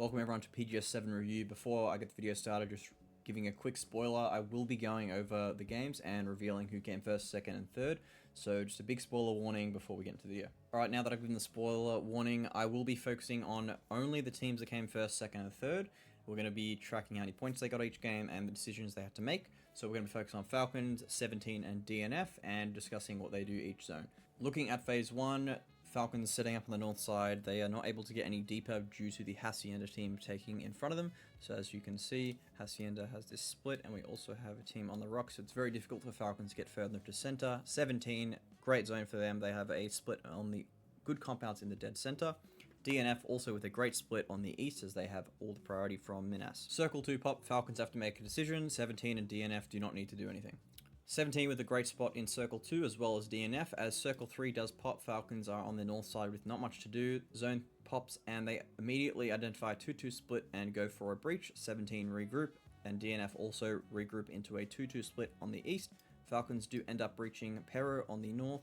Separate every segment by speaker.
Speaker 1: Welcome everyone to PGS7 review. Before I get the video started, just giving a quick spoiler, I will be going over the games and revealing who came first, second, and third. So just a big spoiler warning before we get into the video. Alright, now that I've given the spoiler warning, I will be focusing on only the teams that came first, second, and third. We're going to be tracking how many points they got each game and the decisions they had to make. So we're going to be focusing on Falcons, 17, and DNF, and discussing what they do each zone. Looking at Phase 1, Falcons setting up on the north side, they are not able to get any deeper due to the Hacienda team taking in front of them. So as you can see, Hacienda has this split, and we also have a team on the rock, so it's very difficult for Falcons to get further to center. 17, great zone for them. They have a split on the good compounds in the dead center. DNF also with a great split on the east as they have all the priority from Minas. Circle 2 pop, Falcons have to make a decision. 17 and DNF do not need to do anything. 17 with a great spot in Circle 2 as well as DNF. As Circle 3 does pop, Falcons are on the north side with not much to do. Zone pops and they immediately identify 2-2 split and go for a breach. 17 regroup and DNF also regroup into a 2-2 split on the east. Falcons do end up breaching Pero on the north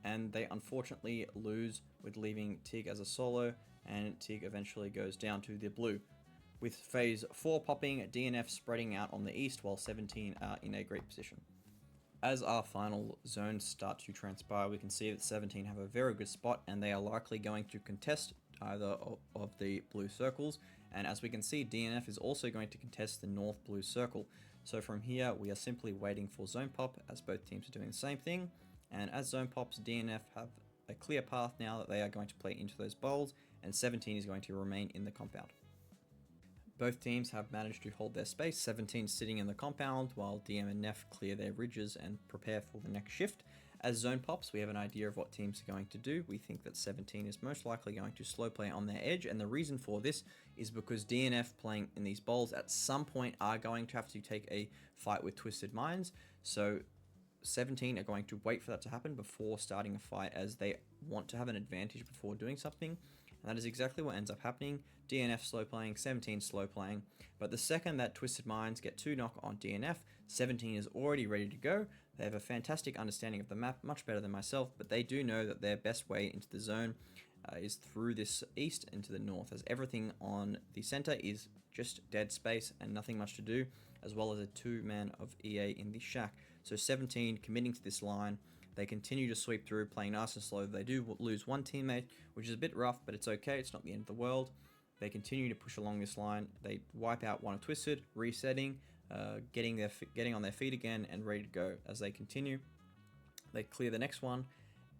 Speaker 1: and they unfortunately lose with leaving Tig as a solo, and Tig eventually goes down to the blue. With Phase 4 popping, DNF spreading out on the east while 17 are in a great position. As our final zones start to transpire, we can see that 17 have a very good spot and they are likely going to contest either of the blue circles. And as we can see, DNF is also going to contest the north blue circle. So from here, we are simply waiting for zone pop as both teams are doing the same thing. And as zone pops, DNF have a clear path now that they are going to play into those bowls, and 17 is going to remain in the compound. Both teams have managed to hold their space, 17 sitting in the compound while DM and Nef clear their ridges and prepare for the next shift. As zone pops, we have an idea of what teams are going to do. We think that 17 is most likely going to slow play on their edge, and the reason for this is because DNF playing in these bowls at some point are going to have to take a fight with Twisted Minds. So 17 are going to wait for that to happen before starting a fight, as they want to have an advantage before doing something. And that is exactly what ends up happening. DNF slow playing, 17 slow playing. But the second that Twisted Minds get 2 knock on DNF, 17 is already ready to go. They have a fantastic understanding of the map, much better than myself, but they do know that their best way into the zone is through this east into the north, as everything on the center is just dead space and nothing much to do, as well as a 2-man of EA in the shack. So 17 committing to this line. They continue to sweep through, playing nice and slow. They do lose one teammate, which is a bit rough, but it's okay. It's not the end of the world. They continue to push along this line. They wipe out one of Twisted, resetting, getting on their feet again and ready to go. As they continue, they clear the next one,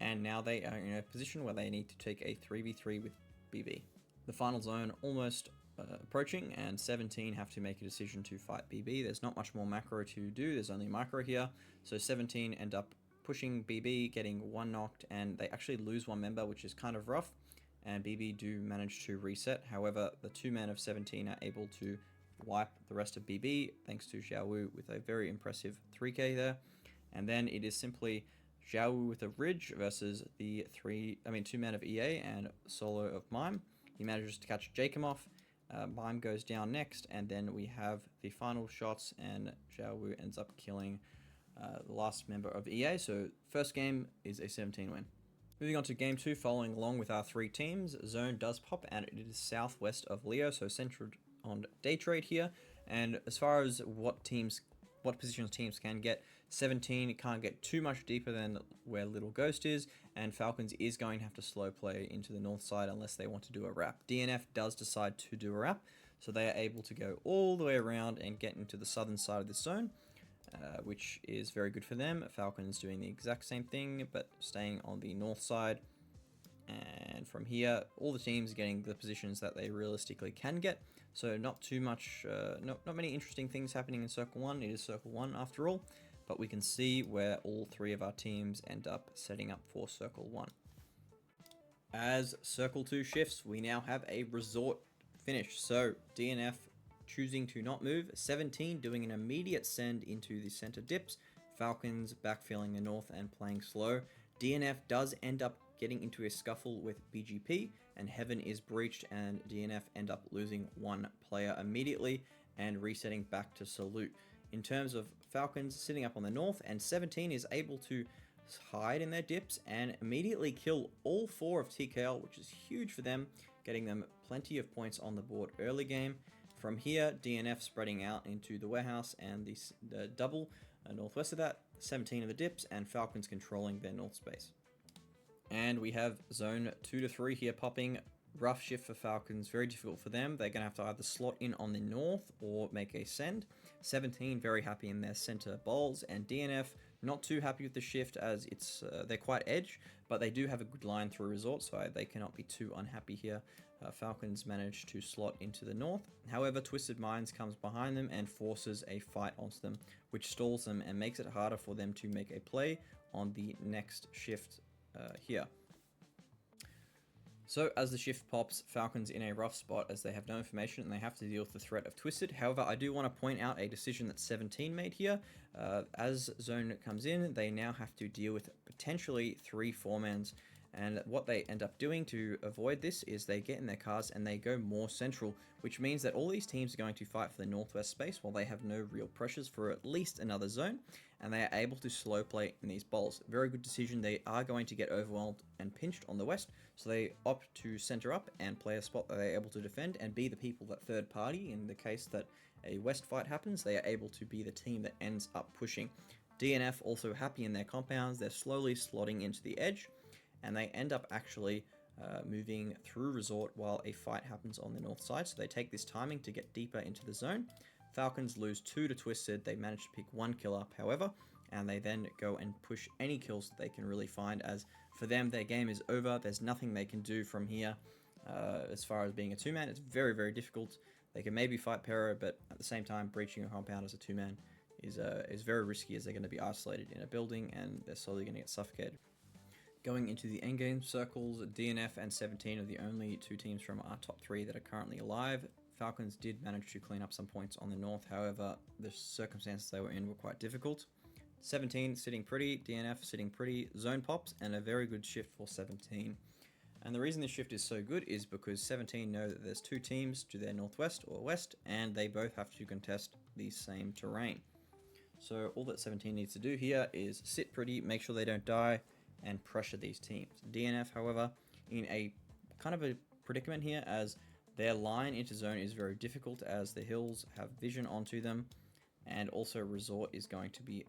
Speaker 1: and now they are in a position where they need to take a 3v3 with BB. The final zone almost approaching, and 17 have to make a decision to fight BB. There's not much more macro to do. There's only micro here. So 17 end up pushing BB, getting one knocked, and they actually lose one member, which is kind of rough, and BB do manage to reset. However, the 2-man of 17 are able to wipe the rest of BB thanks to Xiaowu with a very impressive 3k there. And then it is simply Xiaowu with a ridge versus the 2-man of EA and solo of Mime. He manages to catch Jakimov. Mime goes down next, and then we have the final shots, and Xiaowu ends up killing the last member of EA. So first game is a 17 win. Moving on to game 2, following along with our 3 teams. Zone does pop, and it is southwest of Leo, so centered on day trade here. And as far as what positions teams can get, 17 can't get too much deeper than where Little Ghost is, and Falcons is going to have to slow play into the north side unless they want to do a wrap. DNF does decide to do a wrap, so they are able to go all the way around and get into the southern side of this zone, which is very good for them. Falcons doing the exact same thing, but staying on the north side. And from here, all the teams are getting the positions that they realistically can get. So not too much, not many interesting things happening in Circle 1. It is Circle 1 after all. But we can see where all 3 of our teams end up setting up for Circle 1. As Circle 2 shifts, we now have a resort finish. So DNF choosing to not move, 17 doing an immediate send into the center dips, Falcons backfilling the north and playing slow. DNF does end up getting into a scuffle with BGP, and Heaven is breached, and DNF end up losing one player immediately and resetting back to Salute. In terms of Falcons sitting up on the north, and 17 is able to hide in their dips and immediately kill all 4 of TKL, which is huge for them, getting them plenty of points on the board early game. From here, DNF spreading out into the warehouse and the double northwest of that, 17 of the dips, and Falcons controlling their north space. And we have zone 2 to 3 here popping. Rough shift for Falcons, very difficult for them. They're going to have to either slot in on the north or make a send. 17 very happy in their center bowls, and DNF not too happy with the shift as they're quite edge, but they do have a good line through resort, so they cannot be too unhappy here. Falcons manage to slot into the north. However, Twisted Minds comes behind them and forces a fight onto them, which stalls them and makes it harder for them to make a play on the next shift here. So as the shift pops, Falcons in a rough spot as they have no information and they have to deal with the threat of Twisted. However, I do want to point out a decision that 17 made here. As zone comes in, they now have to deal with potentially 3 4-mans. And what they end up doing to avoid this is they get in their cars and they go more central, which means that all these teams are going to fight for the northwest space while they have no real pressures for at least another zone, and they are able to slow play in these bowls. Very good decision. They are going to get overwhelmed and pinched on the west, so they opt to center up and play a spot that they're able to defend and be the people that third party. In the case that a west fight happens, they are able to be the team that ends up pushing. DNF also happy in their compounds. They're slowly slotting into the edge, and they end up actually moving through resort while a fight happens on the north side. So they take this timing to get deeper into the zone. Falcons lose 2 to Twisted. They manage to pick 1 kill up, however, and they then go and push any kills that they can really find, as for them, their game is over. There's nothing they can do from here. As far as being a 2-man, it's very, very difficult. They can maybe fight Pero, but at the same time, breaching a compound as a 2-man is very risky, as they're going to be isolated in a building and they're slowly going to get suffocated. Going into the endgame circles, DNF and 17 are the only 2 teams from our top 3 that are currently alive. Falcons did manage to clean up some points on the north, however, the circumstances they were in were quite difficult. 17 sitting pretty, DNF sitting pretty, zone pops, and a very good shift for 17. And the reason this shift is so good is because 17 know that there's 2 teams to their northwest or west, and they both have to contest the same terrain. So all that 17 needs to do here is sit pretty, make sure they don't die, and pressure these teams. DNF, however, in a kind of a predicament here, as their line into zone is very difficult as the hills have vision onto them, and also resort is going to be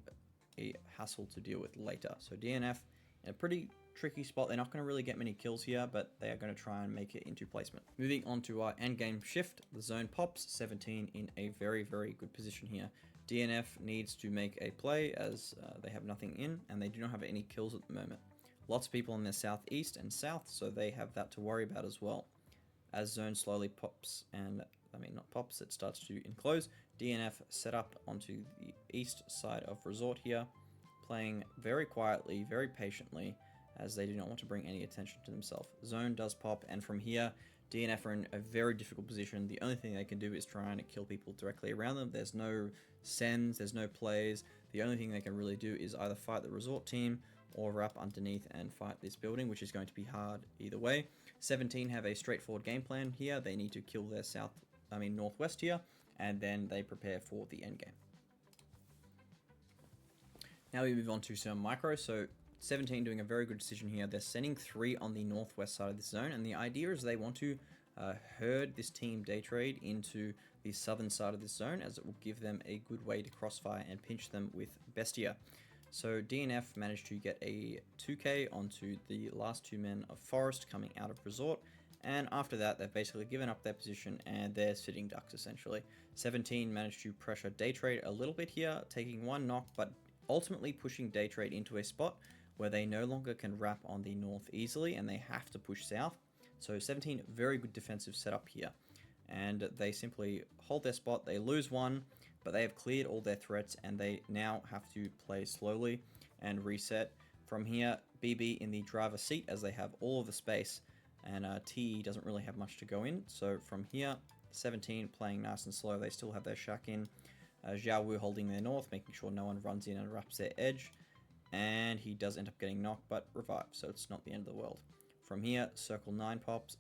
Speaker 1: a hassle to deal with later. So DNF in a pretty tricky spot. They're not going to really get many kills here, but they are going to try and make it into placement. Moving on to our endgame shift, the zone pops, 17 in a very, very good position here. DNF needs to make a play as they have nothing in and they do not have any kills at the moment. Lots of people in their southeast and south, so they have that to worry about as well. As zone slowly pops, and I mean not pops, it starts to enclose, DNF set up onto the east side of resort here, playing very quietly, very patiently, as they do not want to bring any attention to themselves. Zone does pop, and from here, DNF are in a very difficult position. The only thing they can do is try and kill people directly around them. There's no sends, there's no plays. The only thing they can really do is either fight the resort team or wrap underneath and fight this building, which is going to be hard either way. 17 have a straightforward game plan here. They need to kill their northwest here, and then they prepare for the end game. Now we move on to some micro. So 17 doing a very good decision here. They're sending 3 on the northwest side of the zone, and the idea is they want to herd this team day trade into the southern side of the zone, as it will give them a good way to crossfire and pinch them with Bestia. So DNF managed to get a 2k onto the last 2 men of Forest coming out of resort, and after that they've basically given up their position and they're sitting ducks essentially. 17 managed to pressure day trade a little bit here, taking 1 knock, but ultimately pushing day trade into a spot where they no longer can wrap on the north easily and they have to push south. So 17, very good defensive setup here, and they simply hold their spot. They lose 1, but they have cleared all their threats and they now have to play slowly and reset. From here, BB in the driver's seat as they have all of the space, and TE doesn't really have much to go in. So from here, 17 playing nice and slow. They still have their shack in. Xiao Wu holding their north, making sure no one runs in and wraps their edge. And he does end up getting knocked, but revives, so it's not the end of the world. From here, circle 9 pops,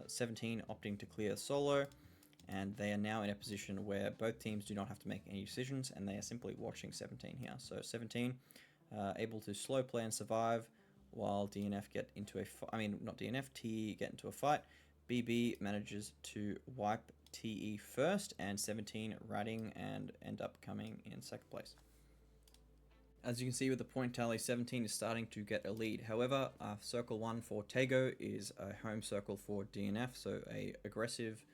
Speaker 1: 17 opting to clear solo, and they are now in a position where both teams do not have to make any decisions, and they are simply watching 17 here. So 17 able to slow play and survive, while DNF get into a not DNF, T get into a fight. BB manages to wipe TE first, and 17 ratting and end up coming in second place. As you can see with the point tally, 17 is starting to get a lead. However, circle 1 for Tego is a home circle for DNF, so a aggressive,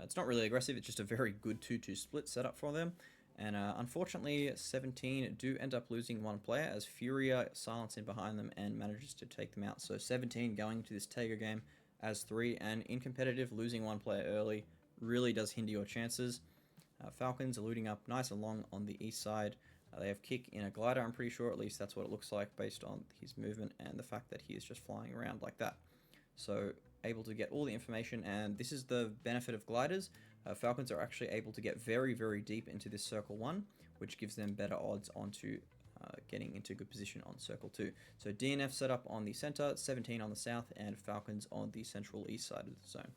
Speaker 1: it's not really aggressive, it's just a very good 2-2 split setup for them. And unfortunately, 17 do end up losing one player as Furia silence in behind them and manages to take them out. So 17 going into this Tego game as 3, and in competitive, losing one player early really does hinder your chances. Falcons are looting up nice and long on the east side. They have Kick in a glider, I'm pretty sure, at least that's what it looks like based on his movement and the fact that he is just flying around like that. So able to get all the information, and this is the benefit of gliders. Falcons are actually able to get very, very deep into this circle 1, which gives them better odds onto getting into good position on circle 2. So DNF set up on the center, 17 on the south, and Falcons on the central east side of the zone.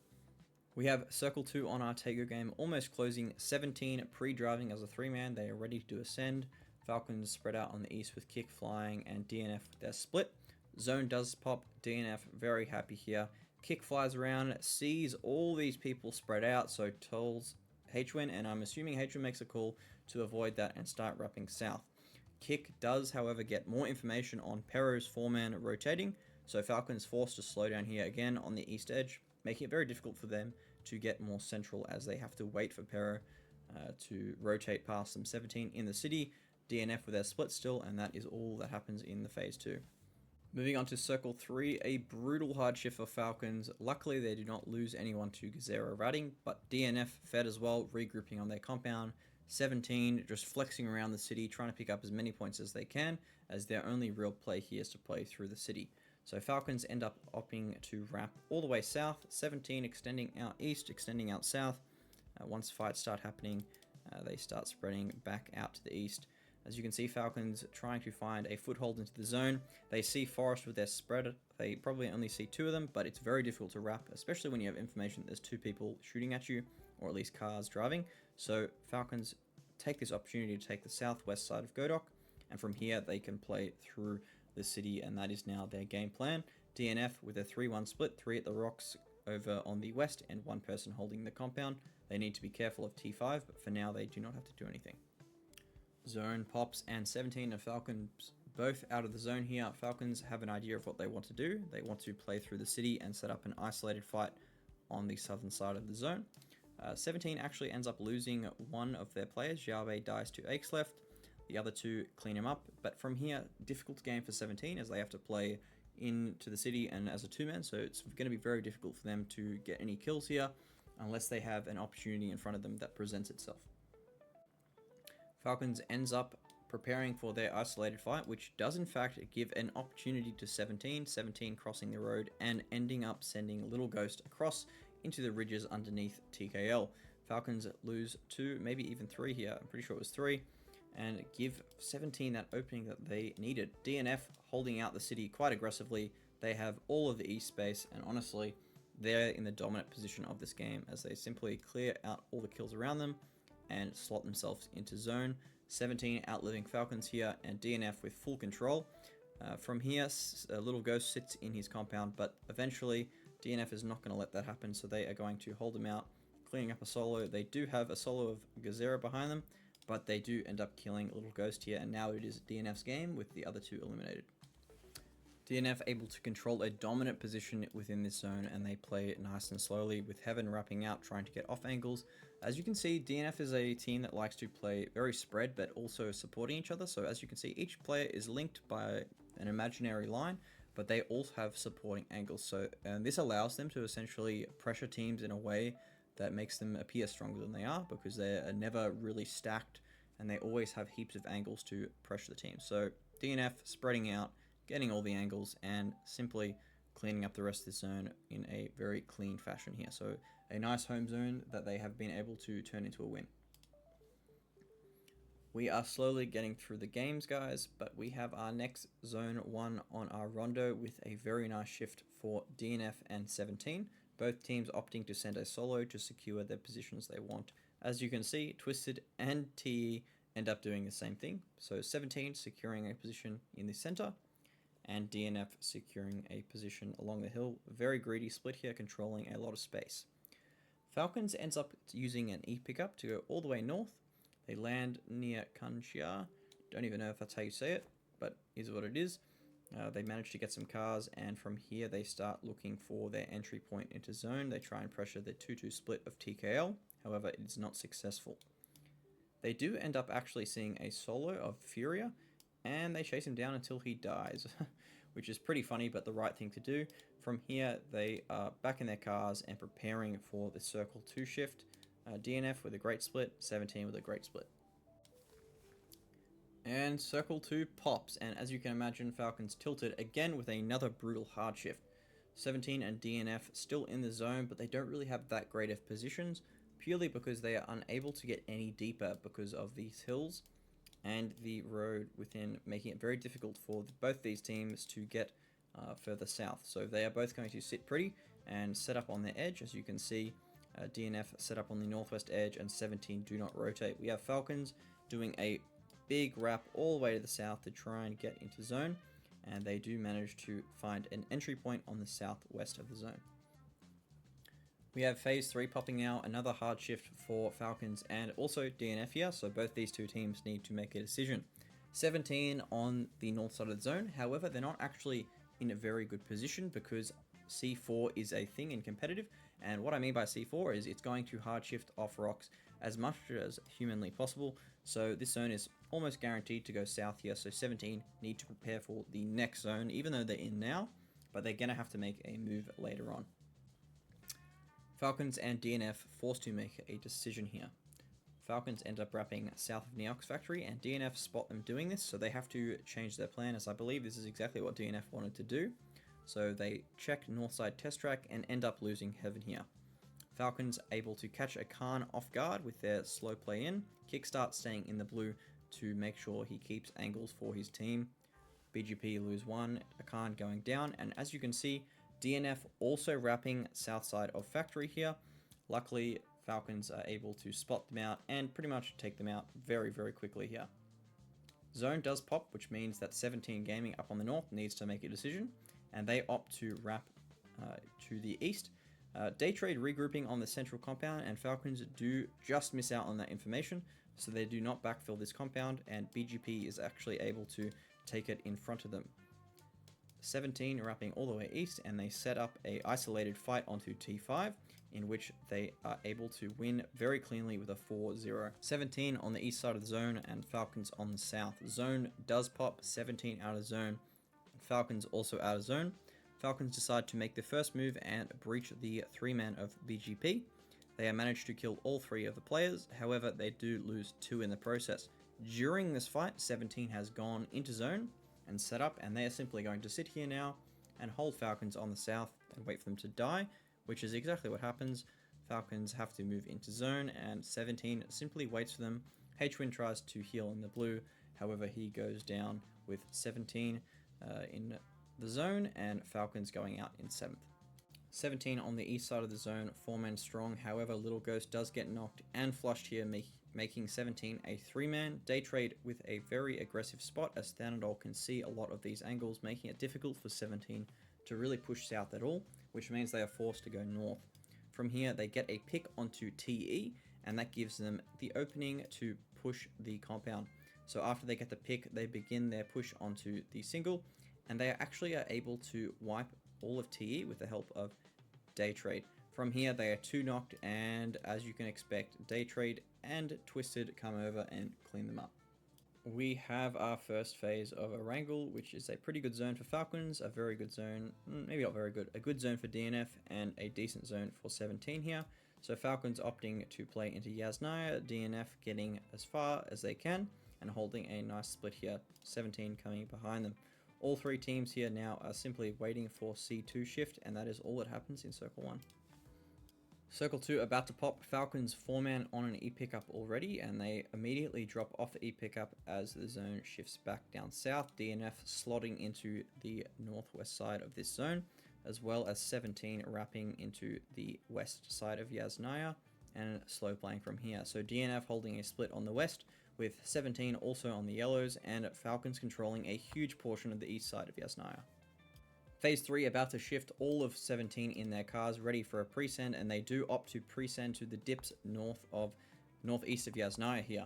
Speaker 1: We have circle 2 on our Tego game almost closing, 17 pre-driving as a 3-man. They are ready to ascend. Falcons spread out on the east with Kick flying and DNF with their split. Zone does pop, DNF very happy here. Kick flies around, sees all these people spread out, so tells Hwin, and I'm assuming Hwin makes a call to avoid that and start wrapping south. Kick does, however, get more information on Pero's 4-man rotating, so Falcons forced to slow down here again on the east edge, making it very difficult for them to get more central as they have to wait for Pero to rotate past them. 17 in the city, DNF with their split still, and that is all that happens in the phase 2. Moving on to circle 3, a brutal hardship for Falcons. Luckily, they do not lose anyone to Gazera ratting, but DNF fed as well, regrouping on their compound. 17 just flexing around the city, trying to pick up as many points as they can, as their only real play here is to play through the city. So Falcons end up opting to wrap all the way south, 17 extending out east, extending out south. Once fights start happening, they start spreading back out to the east. As you can see, Falcons trying to find a foothold into the zone. They see Forest with their spread. They probably only see 2 of them, but it's very difficult to wrap, especially when you have information that there's 2 people shooting at you, or at least cars driving. So Falcons take this opportunity to take the southwest side of Godok, and from here they can play through the city, and that is now their game plan. DNF with a 3-1 split, 3 at the rocks over on the west, and 1 person holding the compound. They need to be careful of T5, but for now they do not have to do anything. Zone pops, and 17 and Falcons both out of the zone here. Falcons have an idea of what they want to do. They want to play through the city and set up an isolated fight on the southern side of the zone. 17 actually ends up losing one of their players. Xiaobei dies to Aches left. The other 2 clean him up. But from here, difficult game for 17 as they have to play into the city and as a 2-man. So it's going to be very difficult for them to get any kills here unless they have an opportunity in front of them that presents itself. Falcons ends up preparing for their isolated fight, which does in fact give an opportunity to 17 crossing the road and ending up sending Little Ghost across into the ridges underneath TKL. Falcons lose 2, maybe even 3 here, I'm pretty sure it was 3, and give 17 that opening that they needed. DNF holding out the city quite aggressively. They have all of the east space, and honestly, they're in the dominant position of this game as they simply clear out all the kills around them and slot themselves into zone. 17 outliving Falcons here, and DNF with full control. From here, Little Ghost sits in his compound, but eventually DNF is not going to let that happen, so they are going to hold him out, cleaning up a solo. They do have a solo of Gazera behind them, but they do end up killing Little Ghost here, and now it is DNF's game with the other 2 eliminated. DNF able to control a dominant position within this zone, and they play it nice and slowly with Heaven wrapping out, trying to get off angles. As you can see, DNF is a team that likes to play very spread, but also supporting each other. So as you can see, each player is linked by an imaginary line, but they all have supporting angles. So and this allows them to essentially pressure teams in a way that makes them appear stronger than they are, because they are never really stacked, and they always have heaps of angles to pressure the team. So DNF spreading out, getting all the angles, and simply cleaning up the rest of the zone in a very clean fashion here. So a nice home zone that they have been able to turn into a win. We are slowly getting through the games, guys, but we have our next zone 1 on our rondo with a very nice shift for DNF and 17. Both teams opting to send a solo to secure their positions they want. As you can see, Twisted and TE end up doing the same thing. So 17 securing a position in the center, and DNF securing a position along the hill. Very greedy split here, controlling a lot of space. Falcons ends up using an E pickup to go all the way north. They land near Kanchia. Don't even know if that's how you say it, but is what it is. They manage to get some cars, and from here they start looking for their entry point into zone. They try and pressure the 2-2 split of TKL, however it is not successful. They do end up actually seeing a solo of Furia, and they chase him down until he dies, which is pretty funny, but the right thing to do. From here, they are back in their cars and preparing for the Circle 2 shift. DNF with a great split, 17 with a great split. And Circle 2 pops, and as you can imagine, Falcons tilted again with another brutal hard shift. 17 and DNF still in the zone, but they don't really have that great of positions, purely because they are unable to get any deeper because of these hills and the road within, making it very difficult for both these teams to get further south. So they are both going to sit pretty and set up on their edge. As you can see, DNF set up on the northwest edge and 17 do not rotate. We have Falcons doing a big wrap all the way to the south to try and get into zone, and they do manage to find an entry point on the southwest of the zone. We have phase 3 popping now, another hard shift for Falcons and also DNF here, so both these two teams need to make a decision. 17 on the north side of the zone, however they're not actually in a very good position because C4 is a thing in competitive, and what I mean by C4 is it's going to hard shift off rocks as much as humanly possible, so this zone is almost guaranteed to go south here, so 17 need to prepare for the next zone, even though they're in now, but they're going to have to make a move later on. Falcons and DNF forced to make a decision here. Falcons end up wrapping south of Neox Factory, and DNF spot them doing this, so they have to change their plan, as I believe this is exactly what DNF wanted to do. So they check Northside Test Track and end up losing Heaven here. Falcons able to catch a Khan off guard with their slow play in, kickstart staying in the blue to make sure he keeps angles for his team. BGP lose one, a Khan going down, and as you can see, DNF also wrapping south side of Factory here. Luckily, Falcons are able to spot them out and pretty much take them out very, very quickly here. Zone does pop, which means that 17 Gaming up on the north needs to make a decision, and they opt to wrap to the east. Day trade regrouping on the central compound, and Falcons do just miss out on that information, so they do not backfill this compound, and BGP is actually able to take it in front of them. 17 wrapping all the way east, and they set up a isolated fight onto T5, in which they are able to win very cleanly with a 4-0. 17 on the east side of the zone and Falcons on the south. Zone does pop, 17 out of zone, Falcons also out of zone. Falcons decide to make the first move and breach the 3-man of BGP. They have managed to kill all 3 of the players, however they do lose 2 in the process. During this fight, 17 has gone into zone and set up, and they are simply going to sit here now and hold Falcons on the south and wait for them to die, which is exactly what happens. Falcons have to move into zone, and 17 simply waits for them. H-Win tries to heal in the blue, however he goes down with 17 in the zone, and Falcons going out in 7th. 17 on the east side of the zone, 4-man strong, however Little Ghost does get knocked and flushed here, making 17 a 3-man. Day trade with a very aggressive spot, as Thanadol can see a lot of these angles, making it difficult for 17 to really push south at all, which means they are forced to go north. From here, they get a pick onto TE, and that gives them the opening to push the compound. So after they get the pick, they begin their push onto the single, and they actually are able to wipe all of TE with the help of Day Trade. From here, they are 2 knocked, and as you can expect, Day Trade and Twisted come over and clean them up. We have our first phase of a wrangle, which is a pretty good zone for Falcons, a very good zone, maybe not very good, a good zone for DNF, and a decent zone for 17 here. So Falcons opting to play into Yasnaya, DNF getting as far as they can, and holding a nice split here, 17 coming behind them. All 3 teams here now are simply waiting for C2 shift, and that is all that happens in Circle 1. Circle 2 about to pop. Falcons 4-man on an E pickup already, and they immediately drop off the E pickup as the zone shifts back down south. DNF slotting into the northwest side of this zone, as well as 17 wrapping into the west side of Yasnaya and slow playing from here. So DNF holding a split on the west with 17 also on the yellows, and Falcons controlling a huge portion of the east side of Yasnaya. Phase 3 about to shift all of 17 in their cars, ready for a pre-send, and they do opt to pre-send to the dips northeast of Yasnaya here.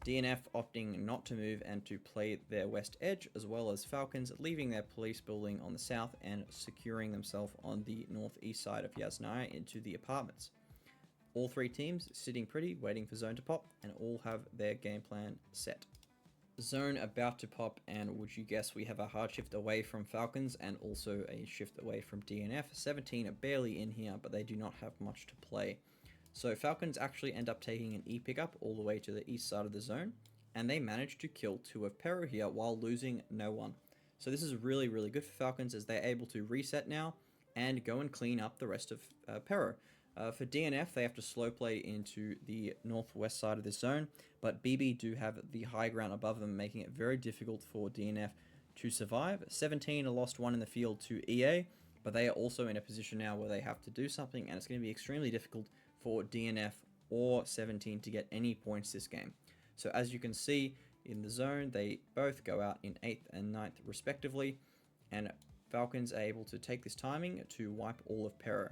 Speaker 1: DNF opting not to move and to play their west edge, as well as Falcons leaving their police building on the south and securing themselves on the northeast side of Yasnaya into the apartments. All three teams sitting pretty, waiting for zone to pop, and all have their game plan set. Zone about to pop, and would you guess we have a hard shift away from Falcons and also a shift away from DNF. 17 are barely in here, but they do not have much to play. So Falcons actually end up taking an E pickup all the way to the east side of the zone, and they manage to kill 2 of Pero here while losing no one. So this is really, really good for Falcons as they're able to reset now and go and clean up the rest of Pero. For DNF, they have to slow play into the northwest side of this zone, but BB do have the high ground above them, making it very difficult for DNF to survive. 17 are lost 1 in the field to EA, but they are also in a position now where they have to do something, and it's going to be extremely difficult for DNF or 17 to get any points this game. So as you can see in the zone, they both go out in 8th and 9th respectively, and Falcons are able to take this timing to wipe all of Pero.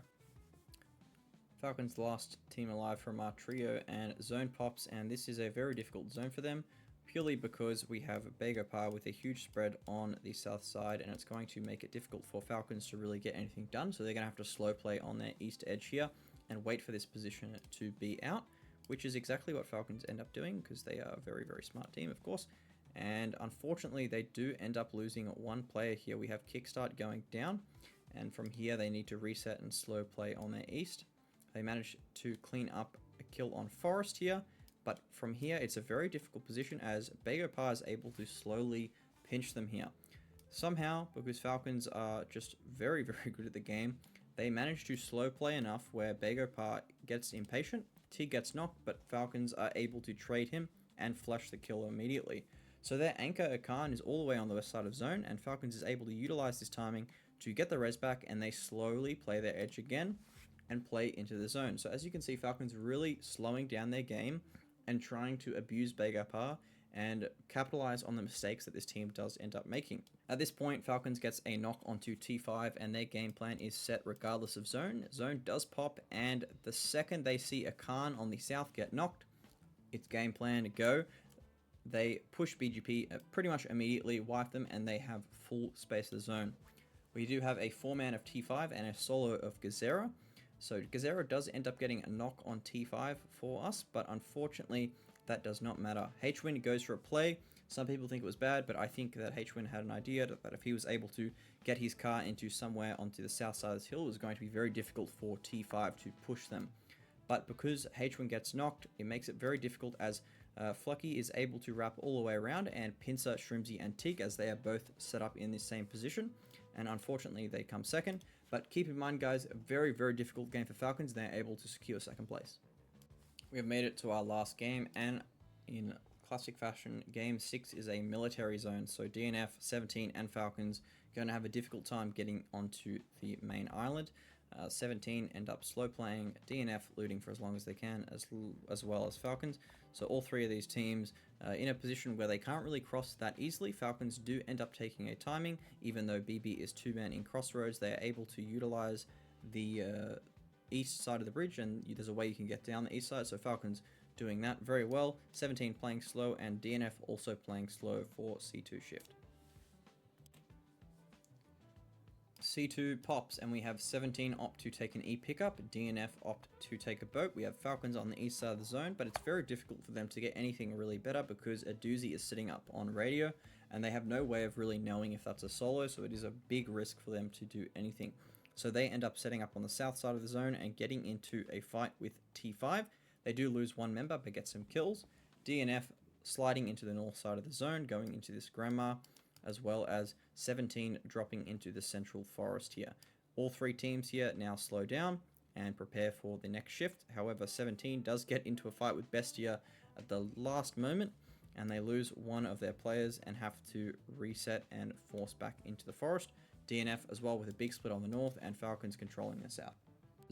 Speaker 1: Falcons last team alive from our trio, and zone pops, and this is a very difficult zone for them purely because we have Begopar with a huge spread on the south side, and it's going to make it difficult for Falcons to really get anything done, so they're going to have to slow play on their east edge here and wait for this position to be out, which is exactly what Falcons end up doing because they are a very, very smart team, of course. And unfortunately, they do end up losing 1 player here. We have Kickstart going down, and from here they need to reset and slow play on their east. They manage to clean up a kill on Forest here, but from here it's a very difficult position as Begopar is able to slowly pinch them here. Somehow, because Falcons are just very, very good at the game, they manage to slow play enough where Begopar gets impatient, T gets knocked, but Falcons are able to trade him and flush the kill immediately. So their anchor Akan is all the way on the west side of zone, and Falcons is able to utilize this timing to get the res back, and they slowly play their edge again and play into the zone. So as you can see, Falcons really slowing down their game and trying to abuse Begopar and capitalize on the mistakes that this team does end up making. At this point, Falcons gets a knock onto T5, and their game plan is set regardless of zone. Zone does pop, and the second they see a Khan on the south get knocked, it's game plan to go. They push BGP pretty much immediately, wipe them, and they have full space of the zone. We do have a 4-man of T5 and a solo of Gazera. So Gazera does end up getting a knock on T5 for us, but unfortunately that does not matter. Hwin goes for a play. Some people think it was bad, but I think that Hwin had an idea that if he was able to get his car into somewhere onto the south side of this hill, it was going to be very difficult for T5 to push them. But because Hwin gets knocked, it makes it very difficult as Flucky is able to wrap all the way around and pincer Shrimsy and Tig as they are both set up in the same position. And unfortunately they come second. But keep in mind, guys, a very, very difficult game for Falcons. They're able to secure second place. We have made it to our last game, and in classic fashion, game 6 is a military zone. So DNF, 17, and Falcons going to have a difficult time getting onto the main island. 17 end up slow playing, DNF looting for as long as they can, as well as Falcons. So all three of these teams in a position where they can't really cross that easily. Falcons do end up taking a timing, even though BB is 2-man in crossroads. They are able to utilize the east side of the bridge, and there's a way you can get down the east side. So Falcons doing that very well. 17 playing slow, and DNF also playing slow for C2 shift. C2 pops, and we have 17 opt to take an E pickup, DNF opt to take a boat. We have Falcons on the east side of the zone, but it's very difficult for them to get anything really better because a doozy is sitting up on radio, and they have no way of really knowing if that's a solo, so it is a big risk for them to do anything. So they end up setting up on the south side of the zone and getting into a fight with T5. They do lose one member, but get some kills. DNF sliding into the north side of the zone, going into this grandma, as well as 17 dropping into the central forest here. All three teams here now slow down and prepare for the next shift. However, 17 does get into a fight with Bestia at the last moment, and they lose one of their players and have to reset and force back into the forest. DNF as well with a big split on the north, and Falcons controlling the south.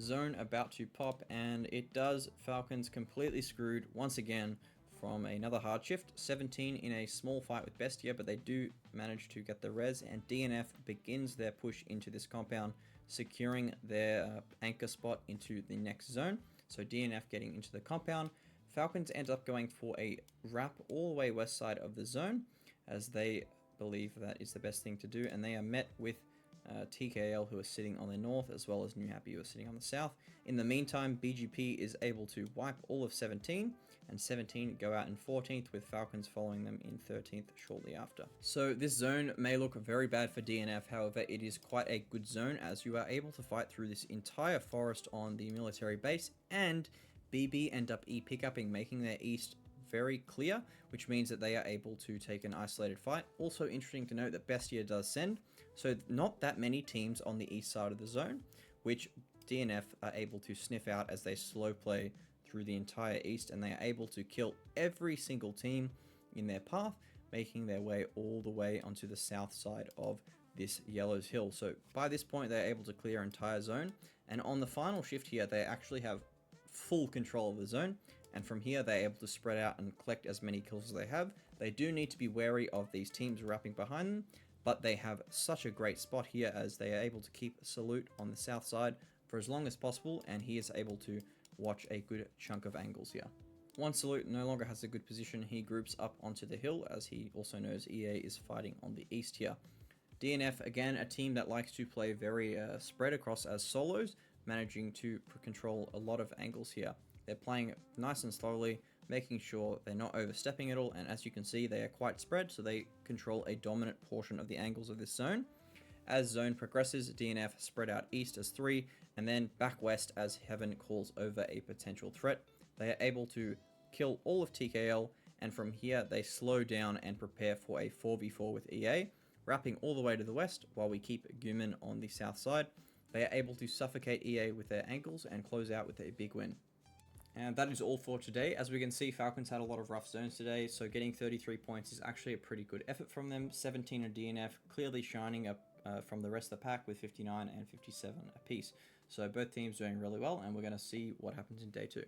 Speaker 1: Zone about to pop, and it does. Falcons completely screwed once again from another hard shift. 17 in a small fight with Bestia, but they do manage to get the res, and DNF begins their push into this compound, securing their anchor spot into the next zone. So DNF getting into the compound. Falcons end up going for a wrap all the way west side of the zone, as they believe that is the best thing to do, and they are met with TKL, who are sitting on the north, as well as New Happy, who are sitting on the south. In the meantime, BGP is able to wipe all of 17, and 17 go out in 14th, with Falcons following them in 13th shortly after. So this zone may look very bad for DNF, however, it is quite a good zone, as you are able to fight through this entire forest on the military base, and BB end up pick-upping, making their east very clear, which means that they are able to take an isolated fight. Also interesting to note that Bestia does send, so not that many teams on the east side of the zone, which DNF are able to sniff out as they slow play through the entire east, and they are able to kill every single team in their path, making their way all the way onto the south side of this Yellow's Hill. So by this point, they're able to clear entire zone, and on the final shift here, they actually have full control of the zone, and from here they're able to spread out and collect as many kills as they have. They do need to be wary of these teams wrapping behind them, but they have such a great spot here, as they are able to keep Salute on the south side for as long as possible, and he is able to watch a good chunk of angles here. Once Salute no longer has a good position, he groups up onto the hill, as he also knows EA is fighting on the east here. DNF, again, a team that likes to play very spread across as solos, managing to control a lot of angles here. They're playing nice and slowly, making sure they're not overstepping at all, and as you can see, they are quite spread, so they control a dominant portion of the angles of this zone. As zone progresses, DNF spread out east as 3, and then back west as Heaven calls over a potential threat. They are able to kill all of TKL, and from here they slow down and prepare for a 4v4 with EA, wrapping all the way to the west while we keep Guman on the south side. They are able to suffocate EA with their ankles and close out with a big win. And that is all for today. As we can see, Falcons had a lot of rough zones today, so getting 33 points is actually a pretty good effort from them. 17 on DNF, clearly shining up from the rest of the pack with 59 and 57 apiece. So both teams doing really well, and we're going to see what happens in day 2.